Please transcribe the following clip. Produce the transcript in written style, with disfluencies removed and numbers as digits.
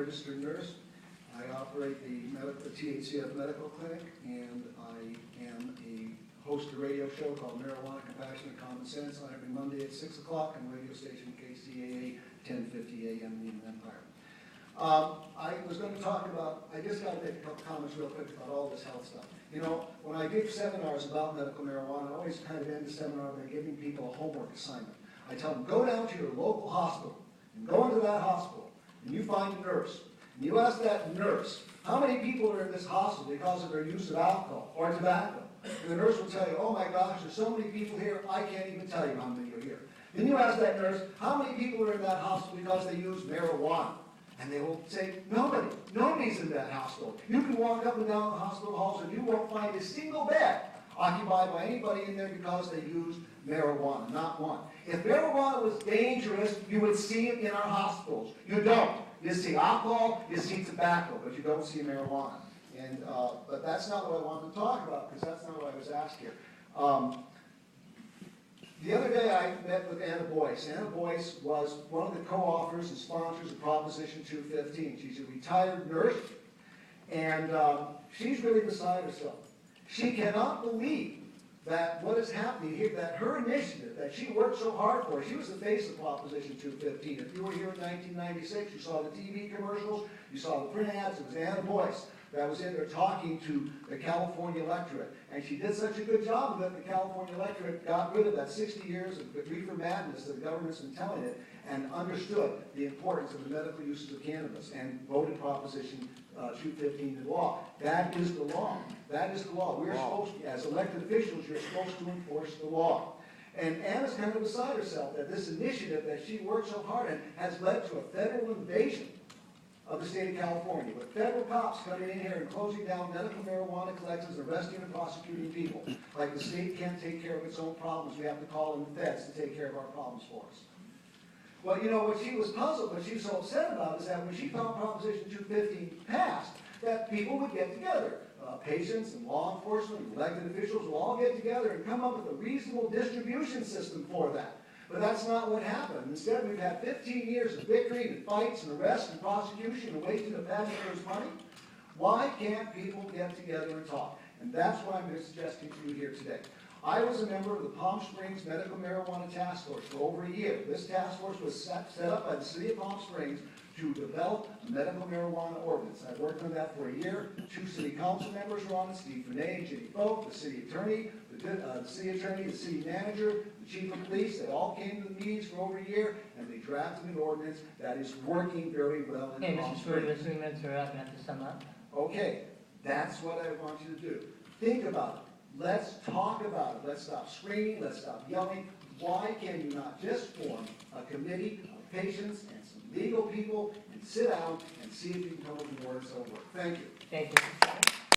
registered nurse. I operate the THCF Medical Clinic, and I am a host of a radio show called Marijuana, Compassion, and Common Sense on every Monday at 6 o'clock on radio station KCAA 1050 AM in the Empire. I was going to talk about, I just got to make a couple comments real quick about all this health stuff. You know, when I give seminars about medical marijuana, I always kind of end the seminar by giving people a homework assignment. I tell them, go down to your local hospital, and go into that hospital, and you find a nurse, and you ask that nurse, how many people are in this hospital because of their use of alcohol or tobacco? And the nurse will tell you, oh my gosh, there's so many people here, I can't even tell you how many are here. Then you ask that nurse, how many people are in that hospital because they use marijuana? And they will say, nobody. Nobody's in that hospital. You can walk up and down the hospital halls and you won't find a single bed occupied by anybody in there because they use marijuana, not one. If marijuana was dangerous, you would see it in our hospitals. You don't. You see alcohol, you see tobacco, but you don't see marijuana. And but that's not what I wanted to talk about, because that's not what I was asked here. The other day I met with Anna Boyce. Anna Boyce was one of the co-authors and sponsors of Proposition 215. She's a retired nurse, and she's really beside herself. She cannot believe that what is happening here, that her initiative, that she worked so hard for, she was the face of Proposition 215. If you were here in 1996, you saw the TV commercials, you saw the print ads, it was Anna Boyce that was in there talking to the California electorate. And she did such a good job of it, the California electorate got rid of that 60 years of reefer madness that the government's been telling it, and understood the importance of the medical uses of cannabis, and voted Proposition 215 into law. That is the law. That is the law. We're supposed to, as elected officials, you're supposed to enforce the law. And Anna's kind of beside herself that this initiative that she worked so hard on has led to a federal invasion of the state of California, with federal cops coming in here and closing down medical marijuana collections, arresting and prosecuting people. Like the state can't take care of its own problems, we have to call in the feds to take care of our problems for us. Well, you know, what she was puzzled, what she was so upset about is that when she found Proposition 215 passed, that people would get together. Patients and law enforcement and elected officials will all get together and come up with a reasonable distribution system for that. But that's not what happened. Instead, we've had 15 years of bickering and fights and arrests and prosecution and wasting of taxpayers' money. Why can't people get together and talk? And that's what I'm suggesting to you here today. I was a member of the Palm Springs Medical Marijuana Task Force for over a year. This task force was set up by the city of Palm Springs to develop a medical marijuana ordinance. I worked on that for a year. 2 city council members were on it, Steve Renee and Ginny Folk, the city attorney, the city manager, the chief of police. They all came to the meetings for over a year, and they drafted an ordinance that is working very well in Palm Springs. Mr. Swerdlow, 3 minutes are up, and I have to sum up. Okay, that's what I want you to do. Think about it. Let's talk about it. Let's stop screaming. Let's stop yelling. Why can you not just form a committee of patients and some legal people and sit down and see if you can come up with words that will work? Thank you. Thank you.